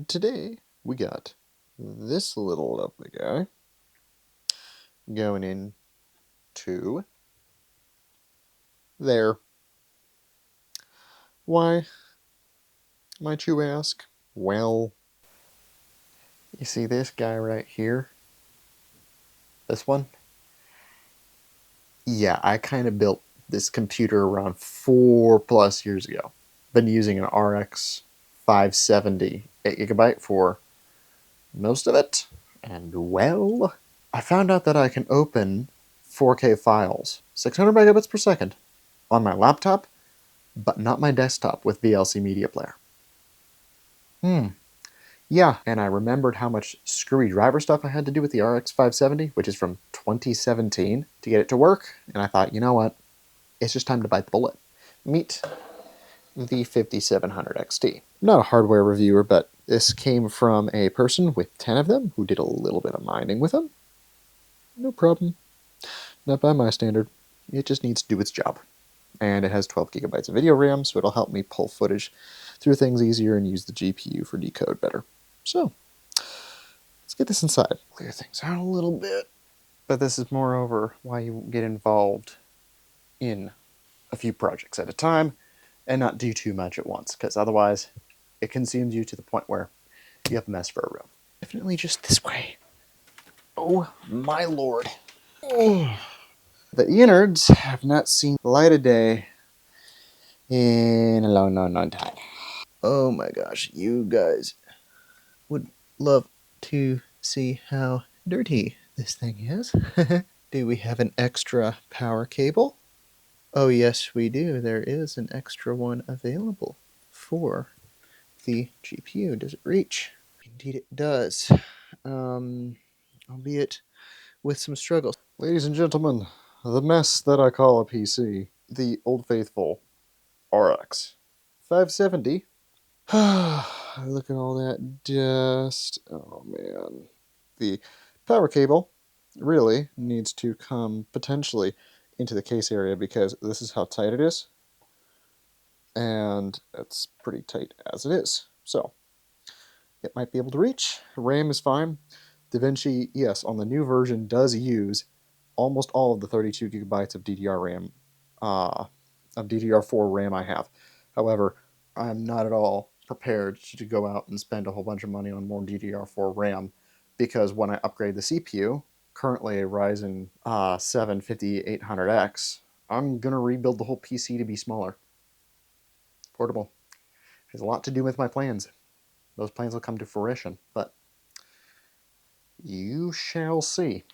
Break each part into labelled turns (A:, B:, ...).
A: Today we got this little lovely guy going into there. Why, might you ask? Well, you see this guy right here? This one? Yeah, I kind of built this computer around 4+ years ago. Been using an RX 570 8GB for most of it. And well, I found out that I can open 4K files, 600 megabits per second, on my laptop, but not my desktop with VLC Media Player. Yeah, and I remembered how much screwy driver stuff I had to do with the RX 570, which is from 2017, to get it to work, and I thought, you know what? It's just time to bite the bullet. Meet the 5700 XT. I'm not a hardware reviewer, but this came from a person with 10 of them who did a little bit of mining with them. No problem. Not by my standard. It just needs to do its job. And it has 12 gigabytes of video RAM, so it'll help me pull footage through things easier and use the GPU for decode better. So, let's get this inside. Clear things out a little bit. But this is moreover why you get involved in a few projects at a time and not do too much at once, because otherwise it consumes you to the point where you have a mess for a room. Definitely just this way. Oh my lord. Oh. The innards have not seen the light of day in a long, long, long time. Oh my gosh, you guys would love to see how dirty this thing is. Do we have an extra power cable? Oh yes, we do. There is an extra one available for the GPU. Does it reach? Indeed it does. Albeit with some struggles. Ladies and gentlemen, the mess that I call a PC, the Old Faithful RX 570. Look at all that dust. Oh man. The power cable really needs to come potentially into the case area because this is how tight it is. And it's pretty tight as it is. So it might be able to reach. RAM is fine. DaVinci, yes, on the new version does use almost all of the 32 gigabytes of DDR RAM, of DDR4 RAM I have. However, I'm not at all prepared to go out and spend a whole bunch of money on more DDR4 RAM because when I upgrade the CPU, currently a Ryzen 7 5800X, I'm going to rebuild the whole PC to be smaller. Portable. Has a lot to do with my plans. Those plans will come to fruition, but you shall see.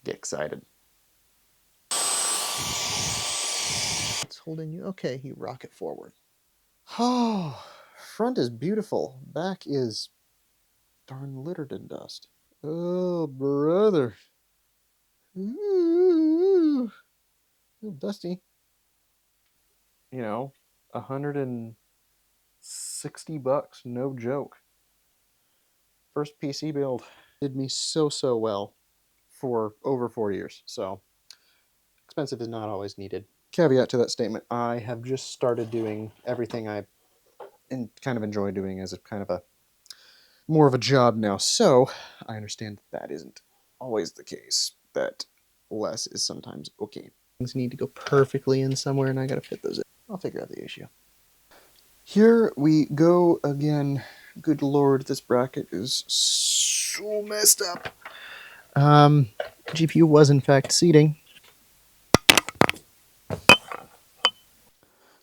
A: Get excited. It's holding you. Okay, you rock it forward. Oh, front is beautiful. Back is darn littered in dust. Oh, brother. Ooh, a little dusty. You know, $160, no joke. First PC build. Did me so well for over 4 years. So, expensive is not always needed. Caveat to that statement, I have just started doing everything I kind of enjoy doing as a kind of a more of a job now. So I understand that isn't always the case, that less is sometimes okay. Things need to go perfectly in somewhere and I gotta fit those in. I'll figure out the issue. Here we go again. Good lord, this bracket is so messed up. GPU was in fact seating.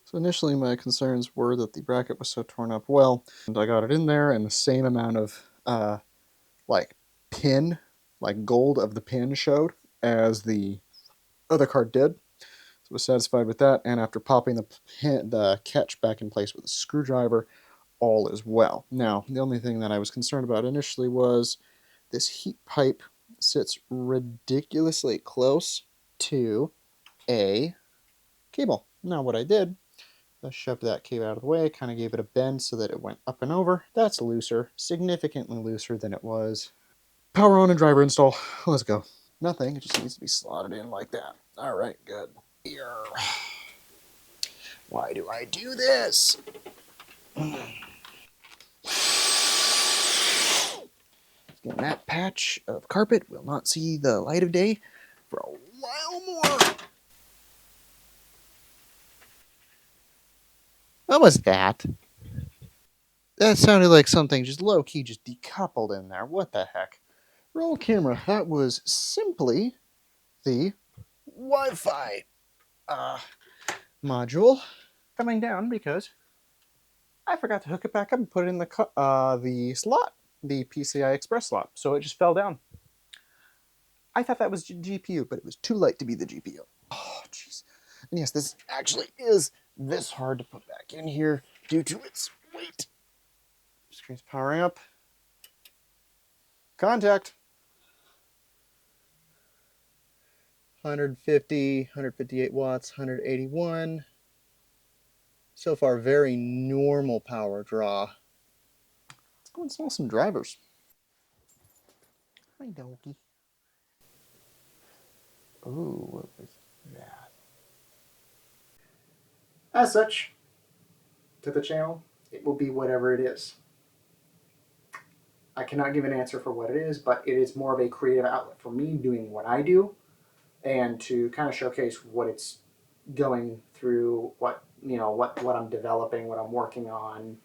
A: So initially my concerns were that the bracket was so torn up well, and I got it in there and the same amount of like pin, like gold of the pin showed as the other card did. So I was satisfied with that, and after popping the catch back in place with a screwdriver, all is well. Now, the only thing that I was concerned about initially was this heat pipe sits ridiculously close to a cable. Now what I did, I shoved that cable out of the way, kind of gave it a bend so that it went up and over. That's looser, significantly looser than it was. Power on and driver install. Let's go. Nothing, it just needs to be slotted in like that. Alright, good. Here. Why do I do this? And that patch of carpet will not see the light of day for a while more. What was that? That sounded like something just low-key just decoupled in there. What the heck? Roll camera. That was simply the Wi-Fi uh, module coming down because I forgot to hook it back up and put it in the slot, the PCI Express slot. So it just fell down. I thought that was GPU, but it was too light to be the GPU. Oh, jeez. And yes, this actually is this hard to put back in here due to its weight. Screen's powering up. Contact. 150, 158 watts, 181. So far, very normal power draw. Let's go install some drivers. Hi, doggy. Ooh, what was that? As such, to the channel, it will be whatever it is. I cannot give an answer for what it is, but it is more of a creative outlet for me doing what I do and to kind of showcase what it's going through, what I'm developing, what I'm working on,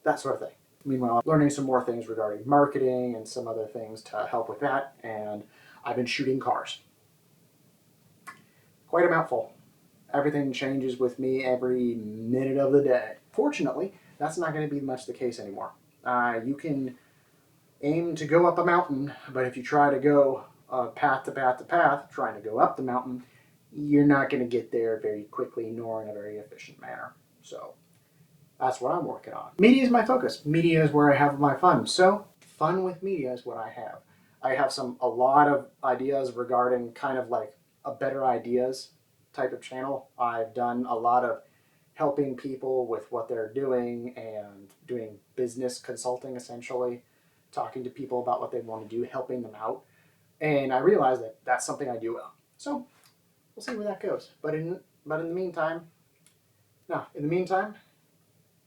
A: that sort of thing. Meanwhile, I'm learning some more things regarding marketing and some other things to help with that, and I've been shooting cars. Quite a mouthful. Everything changes with me every minute of the day. Fortunately, that's not going to be much the case anymore. You can aim to go up a mountain, but if you try to go path to path to path, trying to go up the mountain, you're not going to get there very quickly nor in a very efficient manner. So that's what I'm working on. Media is my focus. Media is where I have my fun. So fun with media is what I have. I have a lot of ideas regarding kind of like a better ideas type of channel. I've done a lot of helping people with what they're doing and doing business consulting essentially, talking to people about what they want to do, helping them out. And I realized that that's something I do well. So we'll see where that goes. But in the meantime, have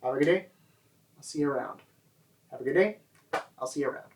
A: a good day. I'll see you around. Have a good day. I'll see you around.